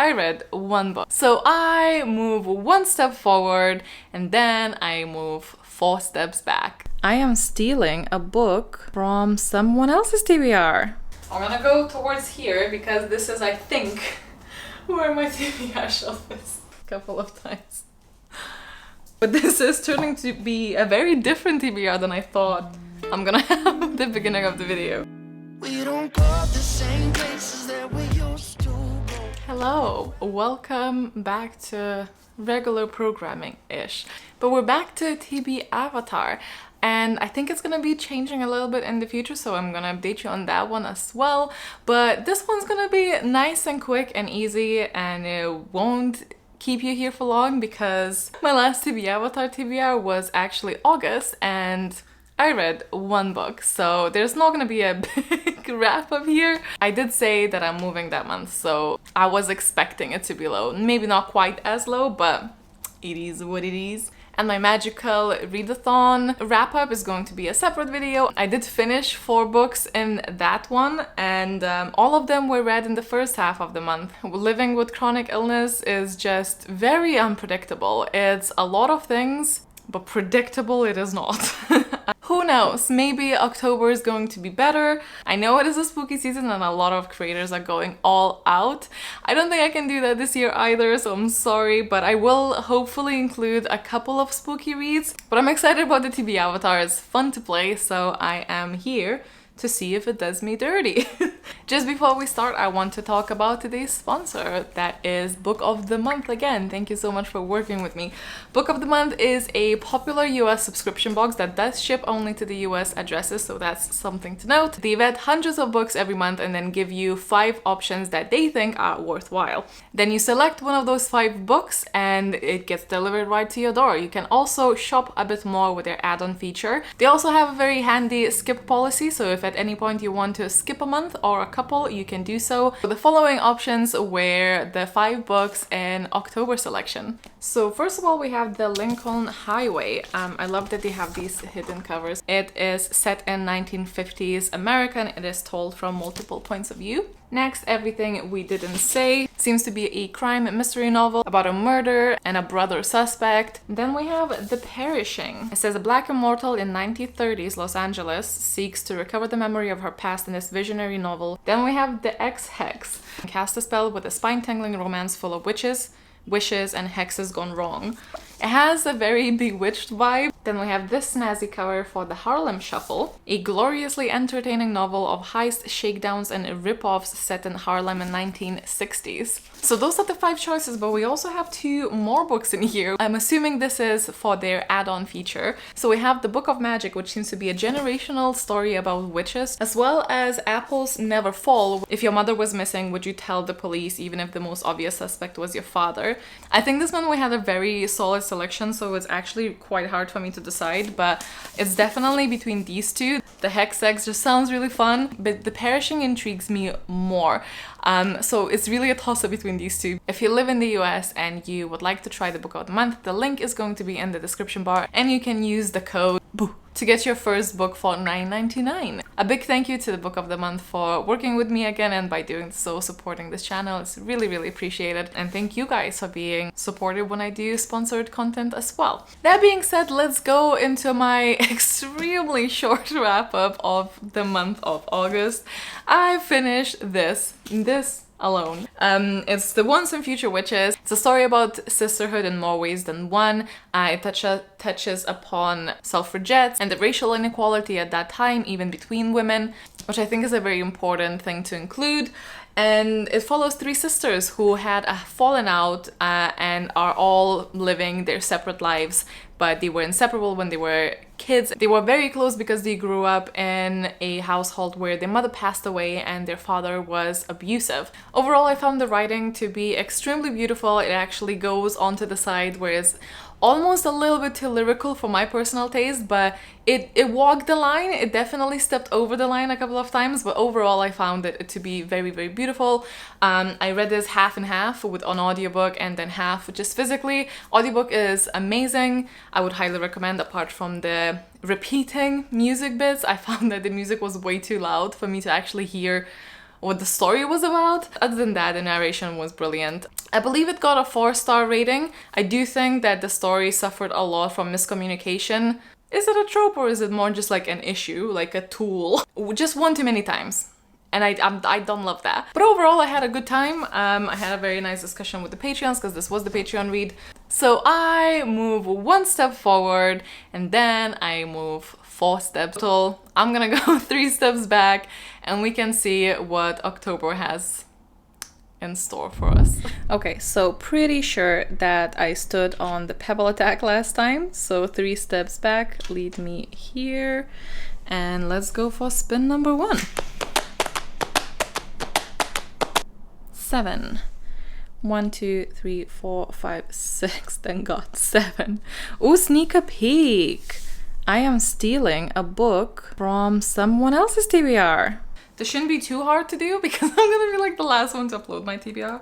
I read one book. So I move one step forward and then I move 4 steps back. I am stealing a book from someone else's TBR. I'm gonna go towards here because this is, I think, where my TBR shelf is a couple of times. But this is turning to be a very different TBR than I thought I'm gonna have at the beginning of the video. We don't go the same places that we used to go. Hello, welcome back to regular programming-ish. But we're back to TBRvatar. And I think it's gonna be changing a little bit in the future, so I'm gonna update you on that one as well. But this one's gonna be nice and quick and easy, and it won't keep you here for long because my last TBRvatar TBR was actually August and I read one book, so there's not gonna be a big wrap up here. I did say that I'm moving that month, so I was expecting it to be low. Maybe not quite as low, but it is what it is. And my magical readathon wrap up is going to be a separate video. I did finish 4 books in that one, and all of them were read in the first half of the month. Living with chronic illness is just very unpredictable. It's a lot of things, but predictable it is not. Who knows? Maybe October is going to be better. I know it is a spooky season and a lot of creators are going all out. I don't think I can do that this year either, so I'm sorry, but I will hopefully include a couple of spooky reads. But I'm excited about the TBRvatar. It's fun to play, so I am here to see if it does me dirty. Just before we start, I want to talk about today's sponsor, that is Book of the Month again. Thank you so much for working with me. Book of the Month is a popular US subscription box that does ship only to the US addresses, so that's something to note. They vet hundreds of books every month and then give you 5 options that they think are worthwhile. Then you select one of those 5 books and it gets delivered right to your door. You can also shop a bit more with their add-on feature. They also have a very handy skip policy, so if at any point you want to skip a month or a couple, you can do so. The following options were the 5 books in October selection. So first of all, we have the Lincoln Highway. I love that they have these hidden covers. It is set in 1950s America and it is told from multiple points of view. Next, Everything We Didn't Say seems to be a crime mystery novel about a murder and a brother suspect. Then we have The Perishing. It says a black immortal in 1930s Los Angeles seeks to recover the memory of her past in this visionary novel. Then we have The Ex-Hex. Cast a spell with a spine-tingling romance full of witches, wishes, and hexes gone wrong. It has a very Bewitched vibe. Then we have this snazzy cover for The Harlem Shuffle, a gloriously entertaining novel of heists, shakedowns, and rip-offs set in Harlem in 1960s. So those are the 5 choices, but we also have 2 more books in here. I'm assuming this is for their add-on feature. So we have The Book of Magic, which seems to be a generational story about witches, as well as Apples Never Fall. If your mother was missing, would you tell the police even if the most obvious suspect was your father? I think this one we had a very solid selection, so it's actually quite hard for me to decide, but it's definitely between these 2. The Hex just sounds really fun, but The Perishing intrigues me more. So it's really a toss-up between these 2. If you live in the US and you would like to try the Book of the Month, the link is going to be in the description bar and you can use the code BOO to get your first book for $9.99. A big thank you to the Book of the Month for working with me again, and by doing so supporting this channel. It's really, really appreciated. And thank you guys for being supportive when I do sponsored content as well. That being said, let's go into my extremely short wrap up of the month of August. I finished this alone. It's The Once and Future Witches. It's a story about sisterhood in more ways than one. It touches upon suffragettes and the racial inequality at that time, even between women, which I think is a very important thing to include. And it follows 3 sisters who had fallen out and are all living their separate lives, but they were inseparable when they were kids. They were very close because they grew up in a household where their mother passed away and their father was abusive. Overall, I found the writing to be extremely beautiful. It actually goes onto the side where it's almost a little bit too lyrical for my personal taste, but it walked the line. It definitely stepped over the line a couple of times, but overall I found it to be very, very beautiful. I read this half and half with an audiobook and then half just physically. Audiobook is amazing. I would highly recommend, apart from the repeating music bits. I found that the music was way too loud for me to actually hear what the story was about. Other than that, the narration was brilliant. I believe it got a 4-star rating. I do think that the story suffered a lot from miscommunication. Is it a trope or is it more just like an issue, like a tool? Just one too many times. And I don't love that. But overall, I had a good time. I had a very nice discussion with the Patreons because this was the Patreon read. So I move 1 step forward and then I move 4 steps. So I'm gonna go 3 steps back and we can see what October has in store for us. Okay, so pretty sure that I stood on the pebble attack last time. So 3 steps back, lead me here. And let's go for spin number 1. 7. 1, 2, 3, 4, 5, 6. Thank God, 7. Oh, sneak a peek. I am stealing a book from someone else's TBR. This shouldn't be too hard to do because I'm gonna be like the last one to upload my TBR.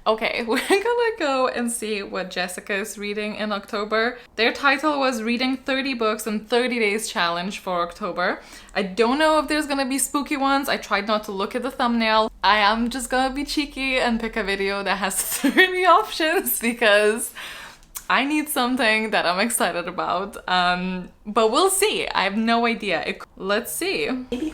Okay, we're gonna go and see what Jessica is reading in October. Their title was Reading 30 Books in 30 Days Challenge for October. I don't know if there's gonna be spooky ones. I tried not to look at the thumbnail. I am just gonna be cheeky and pick a video that has 30 options because I need something that I'm excited about. But we'll see. I have no idea. Let's see. Maybe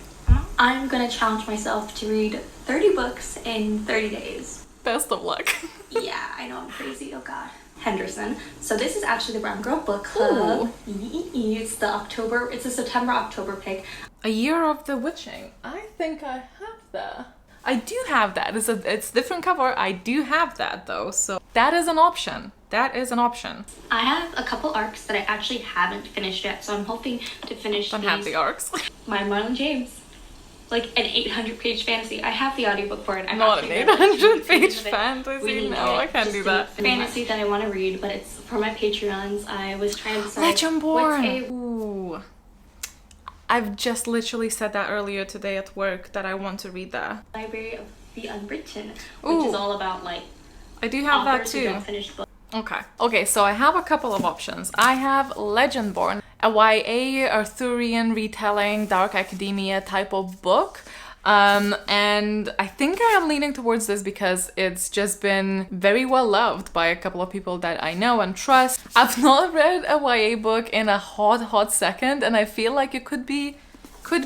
I'm gonna challenge myself to read 30 books in 30 days. Best of luck. Yeah, I know I'm crazy. Oh God. Henderson. So this is actually the Brown Girl Book Club. It's the September-October pick. A Year of the Witching. I think I have that. I do have that. It's different cover. I do have that though. So that is an option. That is an option. I have a couple arcs that I actually haven't finished yet. So I'm hoping to finish Don't have the arcs. My Marlon James. Like an 800-page fantasy. I have the audiobook for it. I'm not an 800-page fantasy. No, I can't do that. Fantasy that I want to read, but it's for my Patreons. I was trying to decide Legendborn. Ooh. I've just literally said that earlier today at work that I want to read that. Library of the Unwritten, which is all about like I do have that too. Who don't finish books. Okay, so I have a couple of options. I have Legendborn, a YA Arthurian retelling, dark academia type of book. And I think I am leaning towards this because it's just been very well loved by a couple of people that I know and trust. I've not read a YA book in a hot second, and I feel like it could be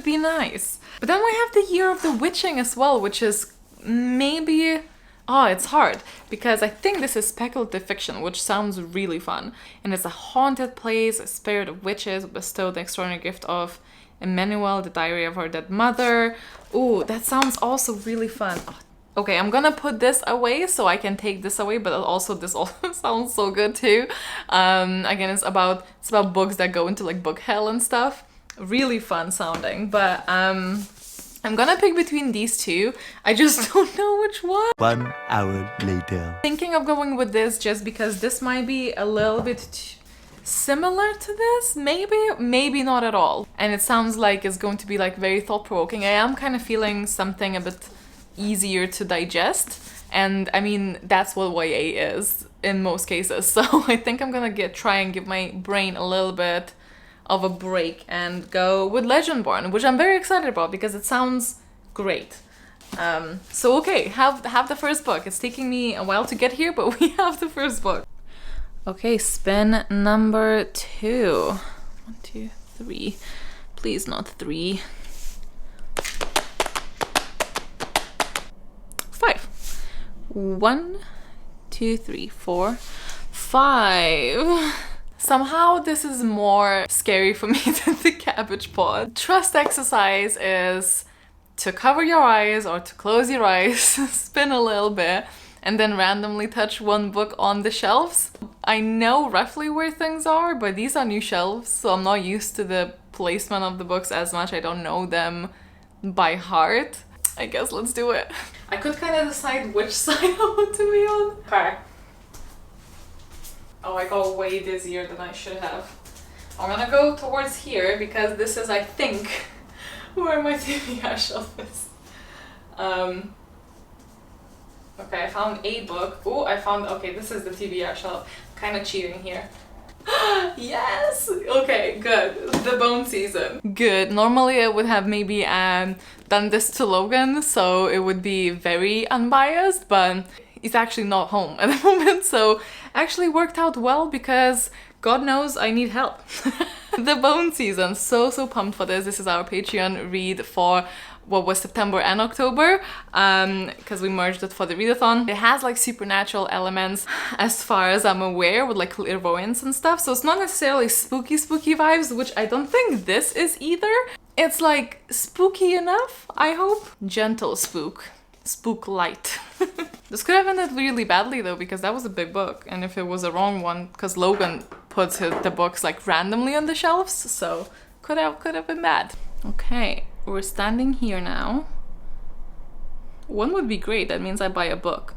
nice. But then we have The Year of the Witching as well, which is maybe... Oh, it's hard because I think this is speculative fiction, which sounds really fun. And it's a haunted place, a spirit of witches bestowed the extraordinary gift of Emmanuel, the diary of her dead mother. Ooh, that sounds also really fun. Oh, okay, I'm gonna put this away so I can take this away, but also this also sounds so good too. Again, it's about books that go into like book hell and stuff. Really fun sounding, but I'm gonna pick between these two. I just don't know which one. 1 hour later. Thinking of going with this just because this might be a little bit similar to this. Maybe not at all. And it sounds like it's going to be like very thought-provoking. I am kind of feeling something a bit easier to digest. And I mean, that's what YA is in most cases. So I think I'm gonna try and give my brain a little bit of a break and go with Legendborn, which I'm very excited about because it sounds great. So okay, have the first book. It's taking me a while to get here, but we have the first book. Okay, spin number 2. 1, 2, 3. Please not 3. 5. 1, 2, 3, 4, 5. Somehow this is more scary for me than the cabbage pod. Trust exercise is to cover your eyes or to close your eyes, spin a little bit, and then randomly touch one book on the shelves. I know roughly where things are, but these are new shelves, so I'm not used to the placement of the books as much. I don't know them by heart. I guess let's do it. I could kind of decide which side I want to be on. Okay. Oh, I got way dizzier than I should have. I'm gonna go towards here because this is, I think, where my TBR shelf is. Okay, I found a book. Oh, okay, this is the TBR shelf. Kind of cheating here. Yes! Okay, good. The bone season. Good. Normally I would have maybe done this to Logan, so it would be very unbiased, but he's actually not home at the moment, so actually worked out well because God knows I need help. The bone season. So pumped for this. This is our Patreon read for what was September and October, because we merged it for the readathon. It has like supernatural elements as far as I'm aware, with like clairvoyance and stuff, so it's not necessarily spooky vibes, which I don't think this is either. It's like spooky enough, I hope. Gentle spook light. This could have ended really badly though, because that was a big book, and if it was a wrong one, because Logan puts the books like randomly on the shelves, so could have been bad. Okay, we're standing here now. One would be great, that means I buy a book.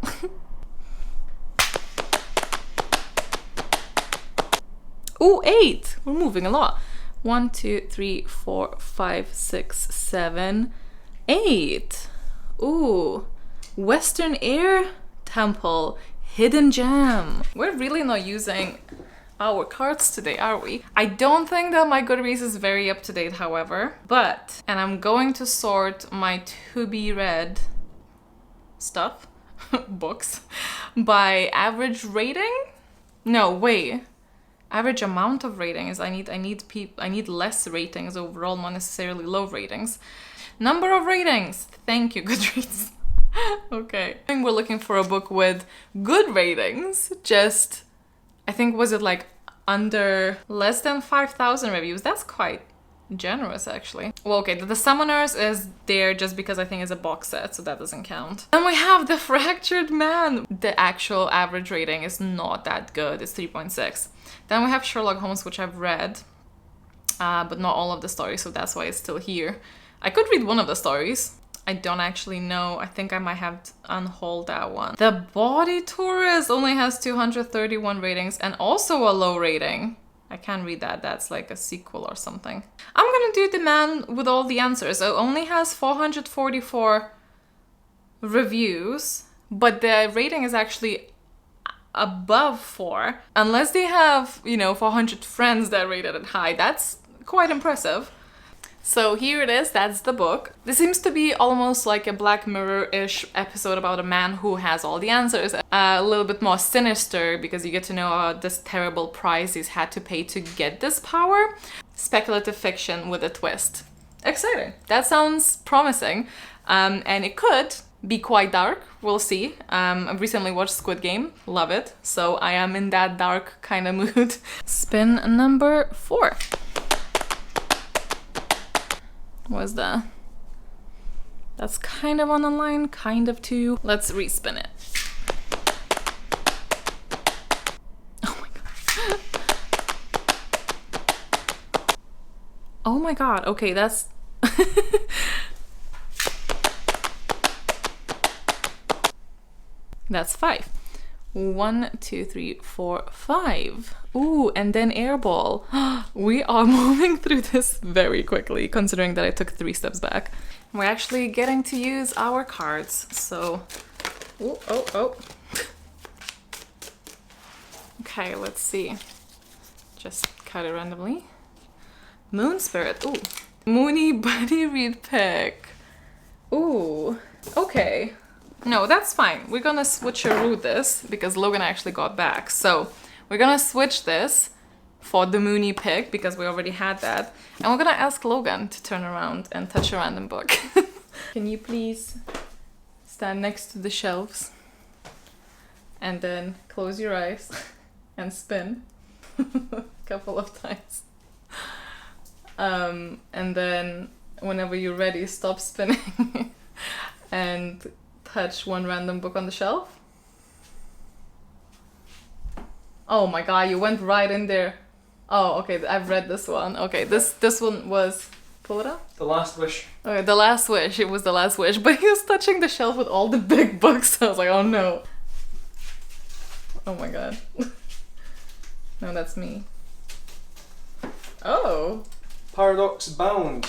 Ooh, 8! We're moving a lot. 1, 2, 3, 4, 5, 6, 7, 8. Ooh, Western Air Temple, Hidden Gem. We're really not using our cards today, are we? I don't think that my Goodreads is very up to date, however, and I'm going to sort my to be read stuff, books, by average rating? No, wait. Average amount of ratings. I need less ratings overall, not necessarily low ratings. Number of ratings. Thank you, Goodreads. Okay. I think we're looking for a book with good ratings. Just, I think, was it like under less than 5,000 reviews? That's quite generous, actually. Well, okay, the Summoners is there just because I think it's a box set, so that doesn't count. Then we have The Fractured Man. The actual average rating is not that good. It's 3.6. Then we have Sherlock Holmes, which I've read, but not all of the stories, so that's why it's still here. I could read one of the stories. I don't actually know. I think I might have to unhold that one. The Body Tourist only has 231 ratings and also a low rating. I can't read that. That's like a sequel or something. I'm gonna do The Man with All the Answers. It only has 444 reviews, but the rating is actually above 4. Unless they have, 400 friends that rated it high. That's quite impressive. So here it is, that's the book. This seems to be almost like a Black Mirror-ish episode about a man who has all the answers. A little bit more sinister because you get to know this terrible price he's had to pay to get this power. Speculative fiction with a twist. Exciting. That sounds promising. And it could be quite dark, we'll see. I've recently watched Squid Game, love it. So I am in that dark kind of mood. Spin number 4. Was that? That's kind of on the line, kind of too. Let's respin it. Oh my god. Oh my god. Okay, that's that's 5. 1, 2, 3, 4, 5. Ooh, and then Airball. We are moving through this very quickly, considering that I took 3 steps back. We're actually getting to use our cards, so... Ooh, oh. Okay, let's see. Just cut it randomly. Moon Spirit. Ooh. Moony Buddy Read Pick. Ooh. Okay. No, that's fine. We're gonna switcheroo this because Logan actually got back. So we're gonna switch this for the Moony pick because we already had that. And we're gonna ask Logan to turn around and touch a random book. Can you please stand next to the shelves and then close your eyes and spin a couple of times. And then whenever you're ready, stop spinning and touch one random book on the shelf. Oh my god, you went right in there. Oh, okay, I've read this one. Okay, this one was... Pull it up? The Last Wish. Okay, The Last Wish. It was The Last Wish. But he was touching the shelf with all the big books. So I was like, oh no. Oh my god. No, that's me. Oh. Paradox Bound.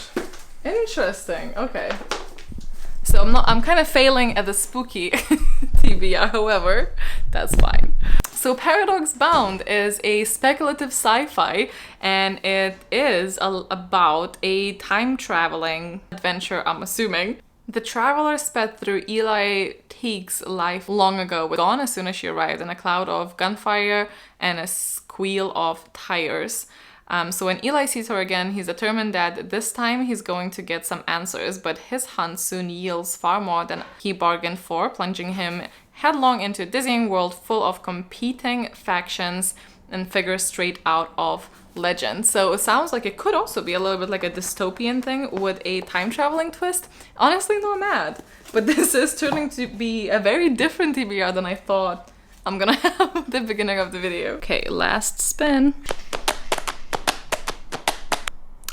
Interesting. Okay. So I'm kind of failing at the spooky TBR, however, that's fine. So Paradox Bound is a speculative sci-fi, and it is about a time-traveling adventure, I'm assuming. The traveler sped through Eli Teague's life long ago, with dawn as soon as she arrived, in a cloud of gunfire and a squeal of tires. So when Eli sees her again, he's determined that this time he's going to get some answers, but his hunt soon yields far more than he bargained for, plunging him headlong into a dizzying world full of competing factions and figures straight out of legend. So it sounds like it could also be a little bit like a dystopian thing with a time-traveling twist. Honestly, not mad. But this is turning to be a very different TBR than I thought I'm gonna have at the beginning of the video. Okay, last spin.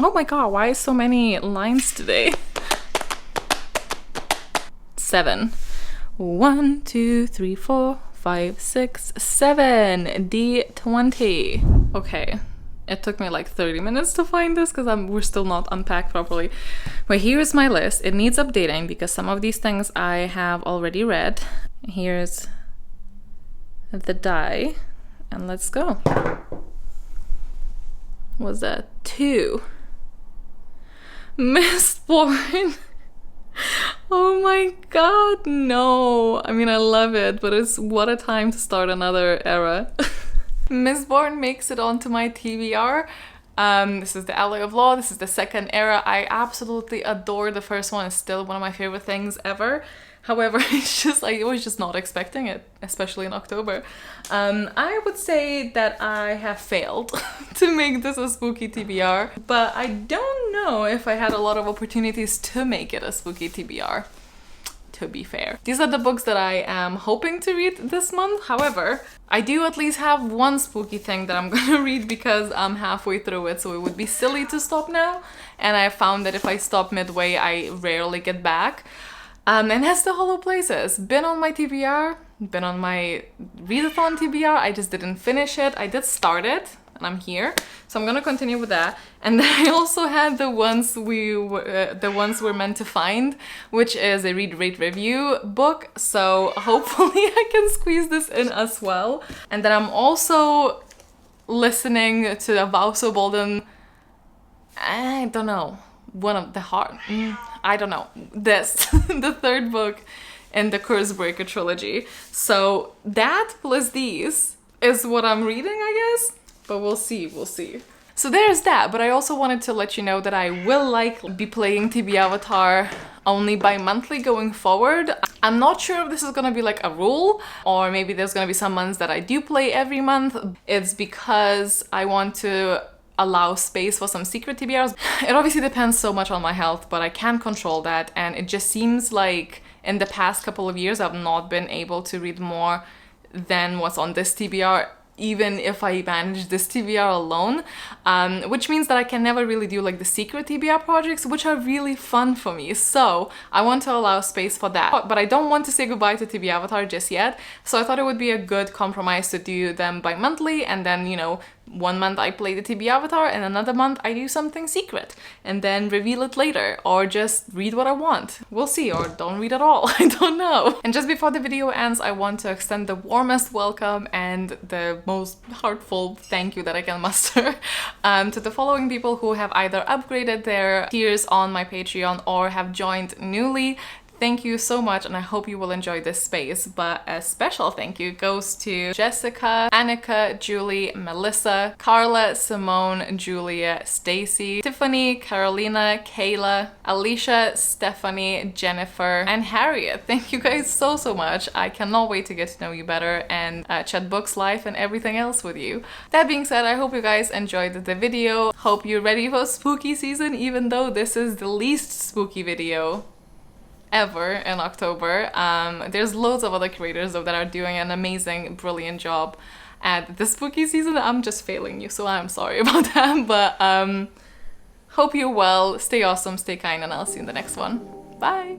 Oh my god, why so many lines today? 7. 1, 2, 3, 4, 5, 6, 7. D20. Okay, it took me like 30 minutes to find this because we're still not unpacked properly. But here's my list. It needs updating because some of these things I have already read. Here's the die, and let's go. What's that? 2. Mistborn. Oh my god, no. I mean, I love it, but it's what a time to start another era. Mistborn makes it onto my TBR. This is the Alloy of Law. This is the second era. I absolutely adore the first one. It's still one of my favorite things ever. However, it's just, I was just not expecting it, especially in October. I would say that I have failed to make this a spooky TBR, but I don't know if I had a lot of opportunities to make it a spooky TBR, to be fair. These are the books that I am hoping to read this month. However, I do at least have one spooky thing that I'm gonna read because I'm halfway through it, so it would be silly to stop now. And I found that if I stop midway, I rarely get back. And that's The Hollow Places. Been on my TBR, been on my readathon TBR. I just didn't finish it. I did start it, and I'm here, so I'm gonna continue with that. And then I also had the ones we're meant to find, which is a read, rate, review book. So hopefully I can squeeze this in as well. And then I'm also listening to a Vow So Bolden. I don't know. One of the heart. I don't know. This, the third book in the Cursebreaker trilogy. So that plus these is what I'm reading, I guess. But we'll see, we'll see. So there's that, but I also wanted to let you know that I will likely be playing TBRvatar only bi-monthly going forward. I'm not sure if this is gonna be like a rule, or maybe there's gonna be some months that I do play every month. It's because I want to allow space for some secret TBRs. It obviously depends so much on my health, but I can't control that, and it just seems like in the past couple of years I've not been able to read more than what's on this TBR, even if I manage this TBR alone, which means that I can never really do like the secret TBR projects, which are really fun for me. So I want to allow space for that, but I don't want to say goodbye to TBRvatar just yet. So I thought it would be a good compromise to do them bi-monthly, and then, you know, one month I play the TBRvatar and another month I do something secret and then reveal it later, or just read what I want. We'll see, or don't read at all. I don't know. And just before the video ends, I want to extend the warmest welcome and the most heartful thank you that I can muster to the following people who have either upgraded their tiers on my Patreon or have joined newly. Thank you so much, and I hope you will enjoy this space. But a special thank you goes to Jessica, Annika, Julie, Melissa, Carla, Simone, Julia, Stacy, Tiffany, Carolina, Kayla, Alicia, Stephanie, Jennifer, and Harriet. Thank you guys so much. I cannot wait to get to know you better and chat books, life, and everything else with you. That being said, I hope you guys enjoyed the video. Hope you're ready for spooky season, even though this is the least spooky video ever in October. There's loads of other creators though that are doing an amazing, brilliant job at the spooky season. I'm just failing you, so I'm sorry about that, but hope you're well, stay awesome, stay kind, and I'll see you in the next one. Bye!